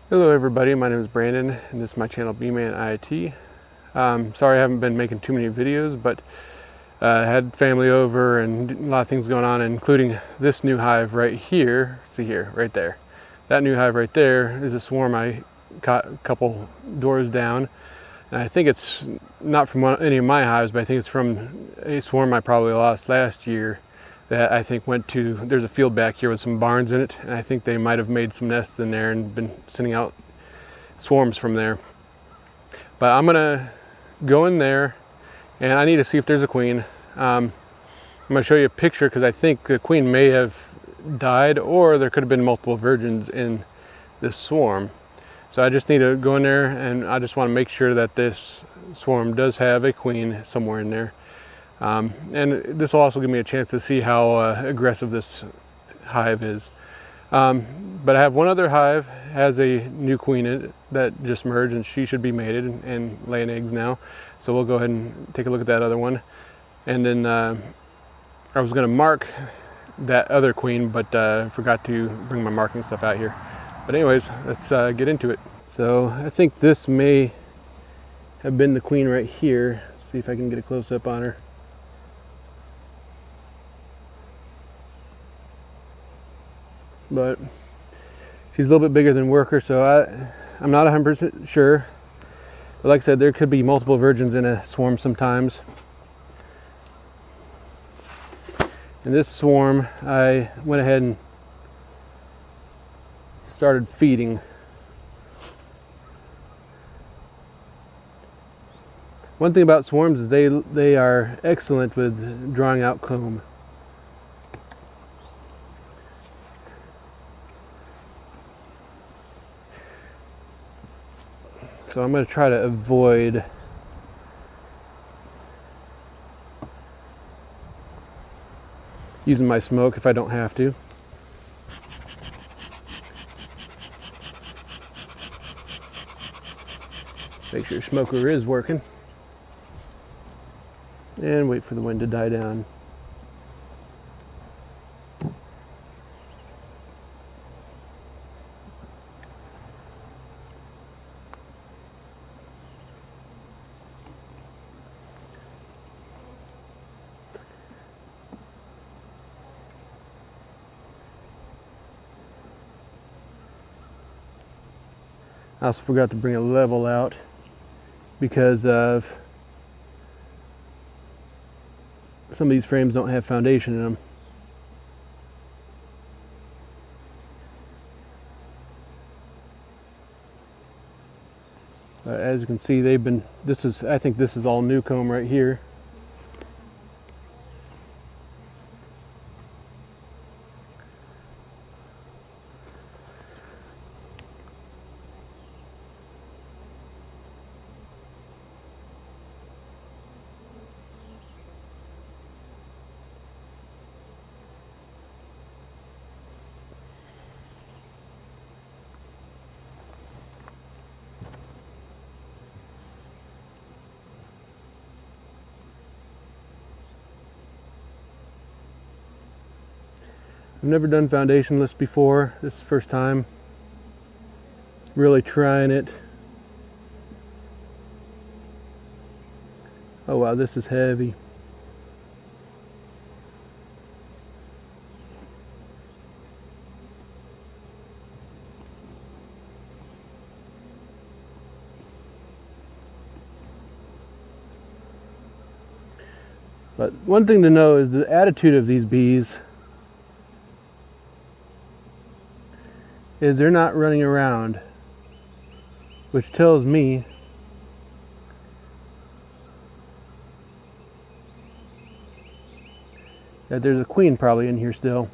Hello everybody, my name is Brandon and this is my channel B-Man IT. Sorry I haven't been making too many videos, but I had family over and a lot of things going on, including this new hive right here. See here, right there. That new hive right there is a swarm I caught a couple doors down. And I think it's not from any of my hives, but I think it's from a swarm I probably lost last year that I think went to, there's a field back here with some barns in it, and I think they might have made some nests in there and been sending out swarms from there. But I'm gonna go in there and I need to see if there's a queen. I'm gonna show you a picture because I think the queen may have died, or there could have been multiple virgins in this swarm. So I just need to go in there and I just want to make sure that this swarm does have a queen somewhere in there. And this will also give me a chance to see how aggressive this hive is. But I have one other hive, has a new queen in it that just merged, and she should be mated and laying eggs now. So we'll go ahead and take a look at that other one. And then I was going to mark that other queen, but forgot to bring my marking stuff out here. But anyways, let's get into it. So I think this may have been the queen right here. Let's see if I can get a close up on her. But she's a little bit bigger than worker, so I'm not 100% sure. But like I said, there could be multiple virgins in a swarm sometimes. In this swarm, I went ahead and started feeding. One thing about swarms is they are excellent with drawing out comb. So I'm going to try to avoid using my smoke if I don't have to. Make sure your smoker is working. And wait for the wind to die down. I also forgot to bring a level out because of some of these frames don't have foundation in them. But as you can see, I think this is all new comb right here. I've never done foundationless before. This is the first time really trying it. Oh wow, this is heavy. But one thing to know is the attitude of these bees is they're not running around, which tells me that there's a queen probably in here still.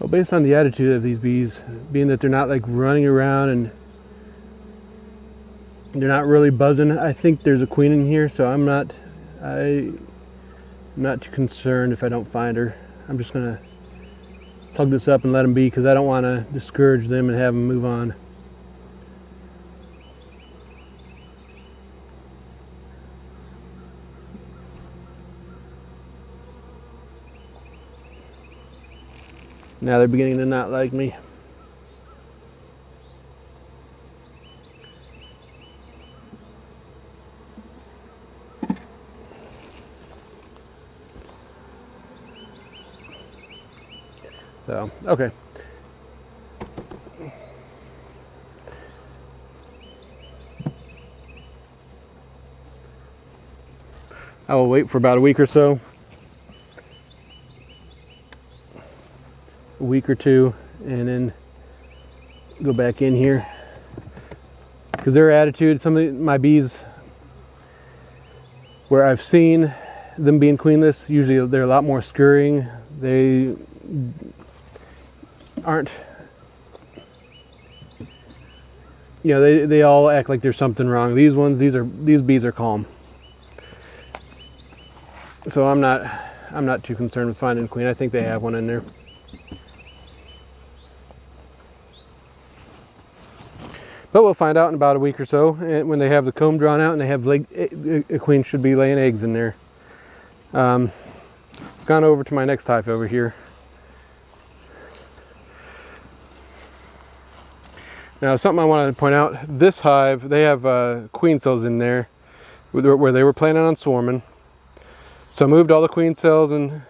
Well, based on the attitude of these bees, being that they're not like running around and they're not really buzzing, I think there's a queen in here, so I'm not too concerned if I don't find her. I'm just gonna plug this up and let them be, because I don't want to discourage them and have them move on. Now they're beginning to not like me. So, okay. I will wait for about a week or so. A week or two, and then go back in here. Because their attitude, some of my bees, where I've seen them being queenless, usually they're a lot more scurrying. They aren't, you know, they all act like there's something wrong. These bees are calm. So I'm not too concerned with finding a queen. I think they have one in there. But we'll find out in about a week or so, when they have the comb drawn out and they have a queen should be laying eggs in there. It's gone over to my next hive over here. Now, something I wanted to point out, this hive, they have queen cells in there where they were planning on swarming. So I moved all the queen cells and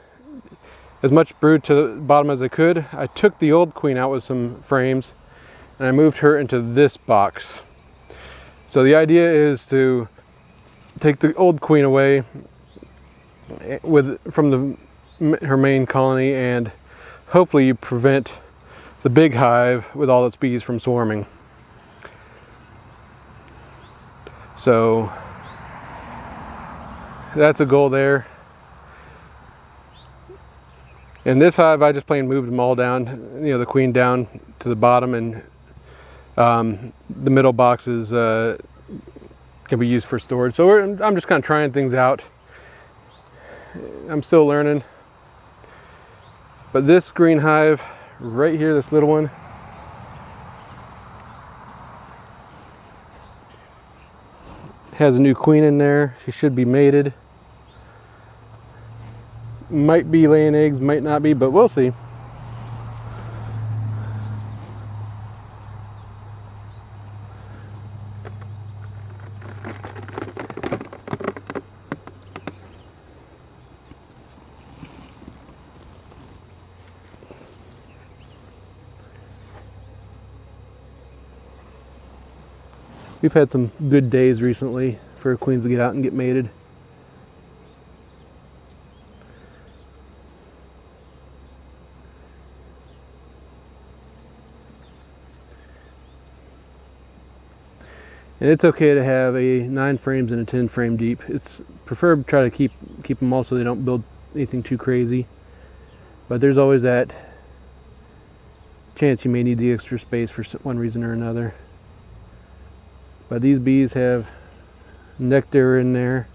as much brood to the bottom as I could. I took the old queen out with some frames and I moved her into this box. So the idea is to take the old queen away from her main colony, and hopefully you prevent the big hive with all its bees from swarming. So that's a goal there. In this hive, I just plain moved them all down, you know, the queen down to the bottom, and the middle boxes can be used for storage. So I'm just kind of trying things out. I'm still learning. But this green hive right here, this little one, has a new queen in there. She should be mated. Might be laying eggs, might not be, but we'll see. We've had some good days recently for queens to get out and get mated. And it's okay to have a 9 frames and a 10 frame deep. It's preferred to try to keep them all so they don't build anything too crazy. But there's always that chance you may need the extra space for one reason or another. But these bees have nectar in there,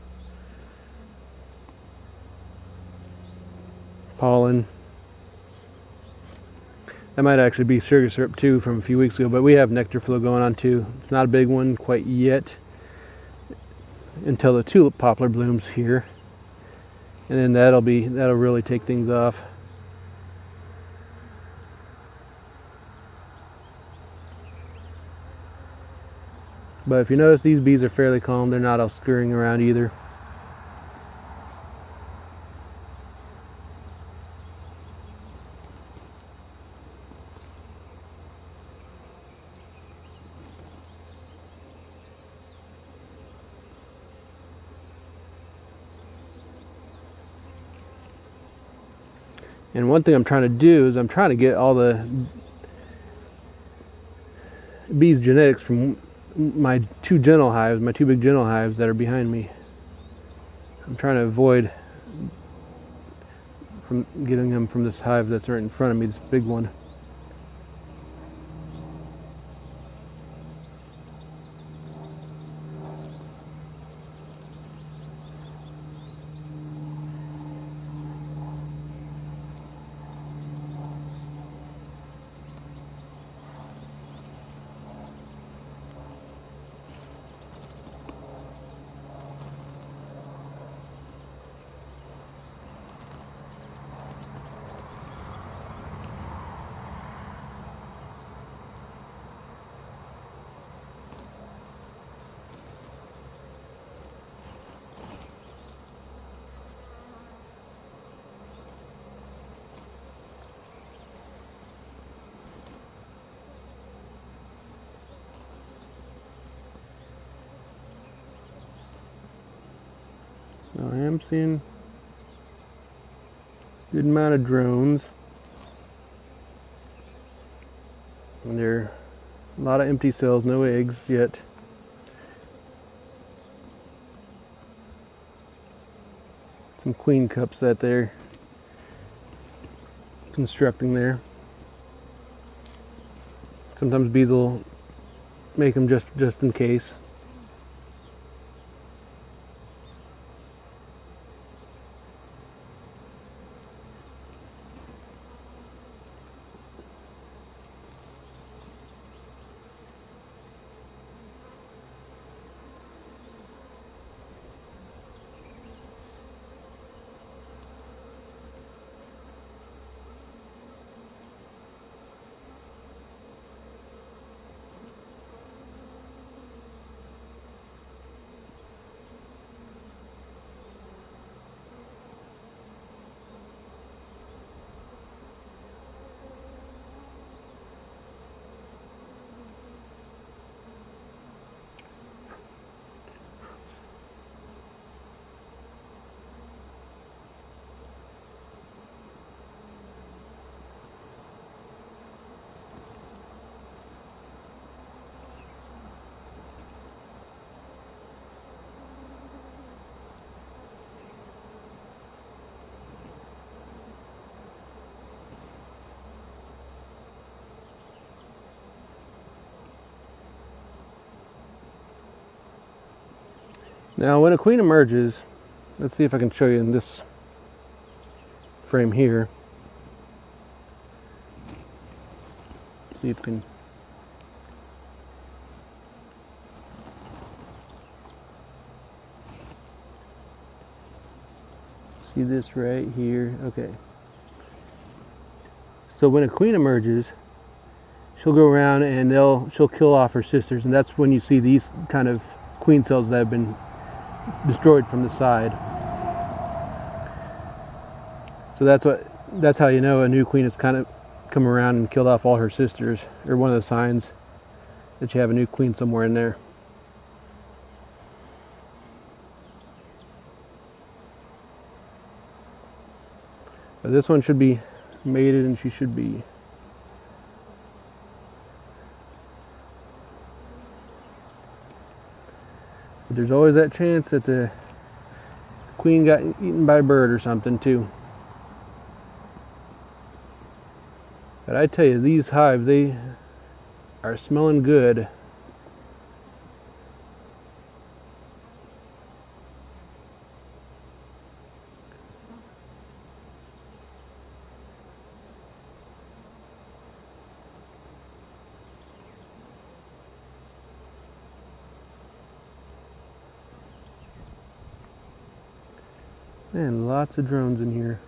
pollen. That might actually be sugar syrup too from a few weeks ago, but we have nectar flow going on too. It's not a big one quite yet until the tulip poplar blooms here, and then that'll really take things off. But if you notice, these bees are fairly calm. They're not all scurrying around either. And one thing I'm trying to do is I'm trying to get all the bees' genetics from my two big gentle hives that are behind me. I'm trying to avoid from getting them from this hive that's right in front of me, this big one. So I am seeing a good amount of drones. And there are a lot of empty cells, no eggs yet. Some queen cups that they're constructing there. Sometimes bees will make them just in case. Now when a queen emerges, let's see if I can show you in this frame here. See if you can see this right here. Okay. So when a queen emerges, she'll go around and she'll kill off her sisters, and that's when you see these kind of queen cells that have been destroyed from the side. So that's how you know a new queen has kind of come around and killed off all her sisters, or one of the signs that you have a new queen somewhere in there. But this one should be mated, and she should be but there's always that chance that the queen got eaten by a bird or something too. But I tell you, these hives, they are smelling good. And lots of drones in here.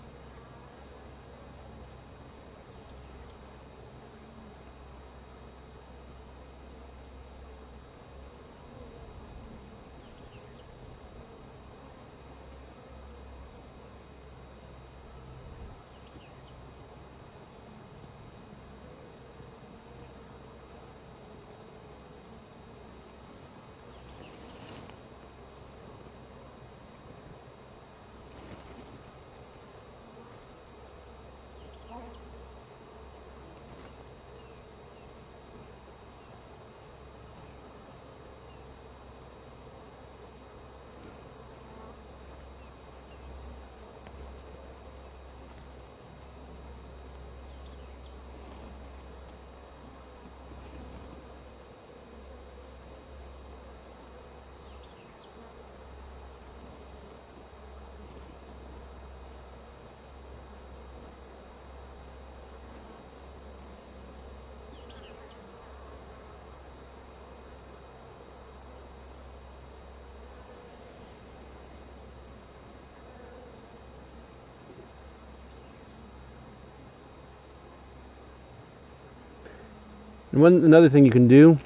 And another thing you can do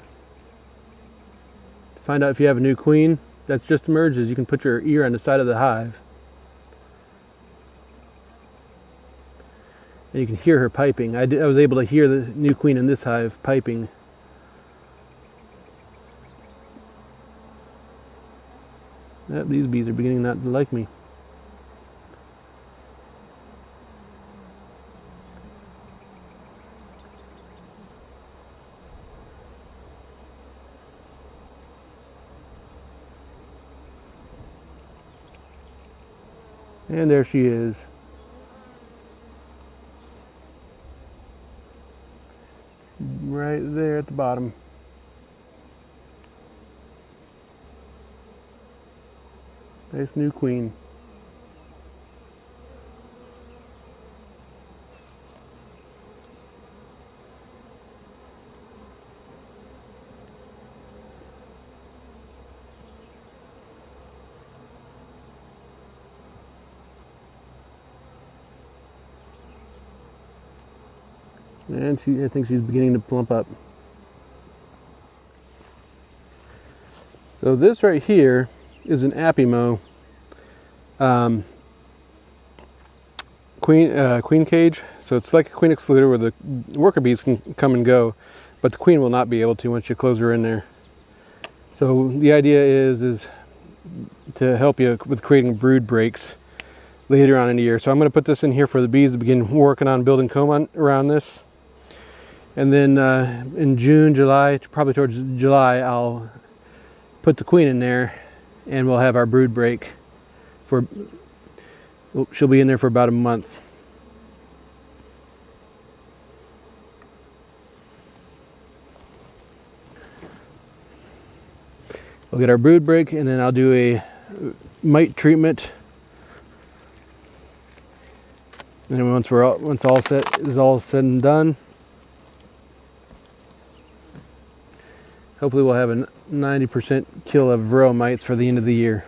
to find out if you have a new queen that's just emerged is you can put your ear on the side of the hive. And you can hear her piping. I was able to hear the new queen in this hive piping. Yep, these bees are beginning not to like me. And there she is. Right there at the bottom. Nice new queen. And I think she's beginning to plump up. So this right here is an Apimo queen cage. So it's like a queen excluder where the worker bees can come and go, but the queen will not be able to once you close her in there. So the idea is to help you with creating brood breaks later on in the year. So I'm going to put this in here for the bees to begin working on building comb around this. And then in June, July, probably towards July, I'll put the queen in there and we'll have our brood break for, she'll be in there for about a month. We'll get our brood break and then I'll do a mite treatment. And then once all said and done, hopefully we'll have a 90% kill of varroa mites for the end of the year.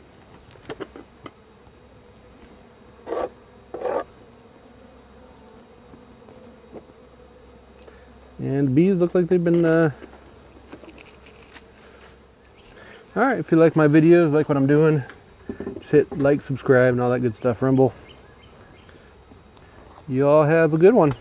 And bees look like they've been alright, if you like my videos, like what I'm doing, just hit like, subscribe, and all that good stuff. Rumble. You all have a good one.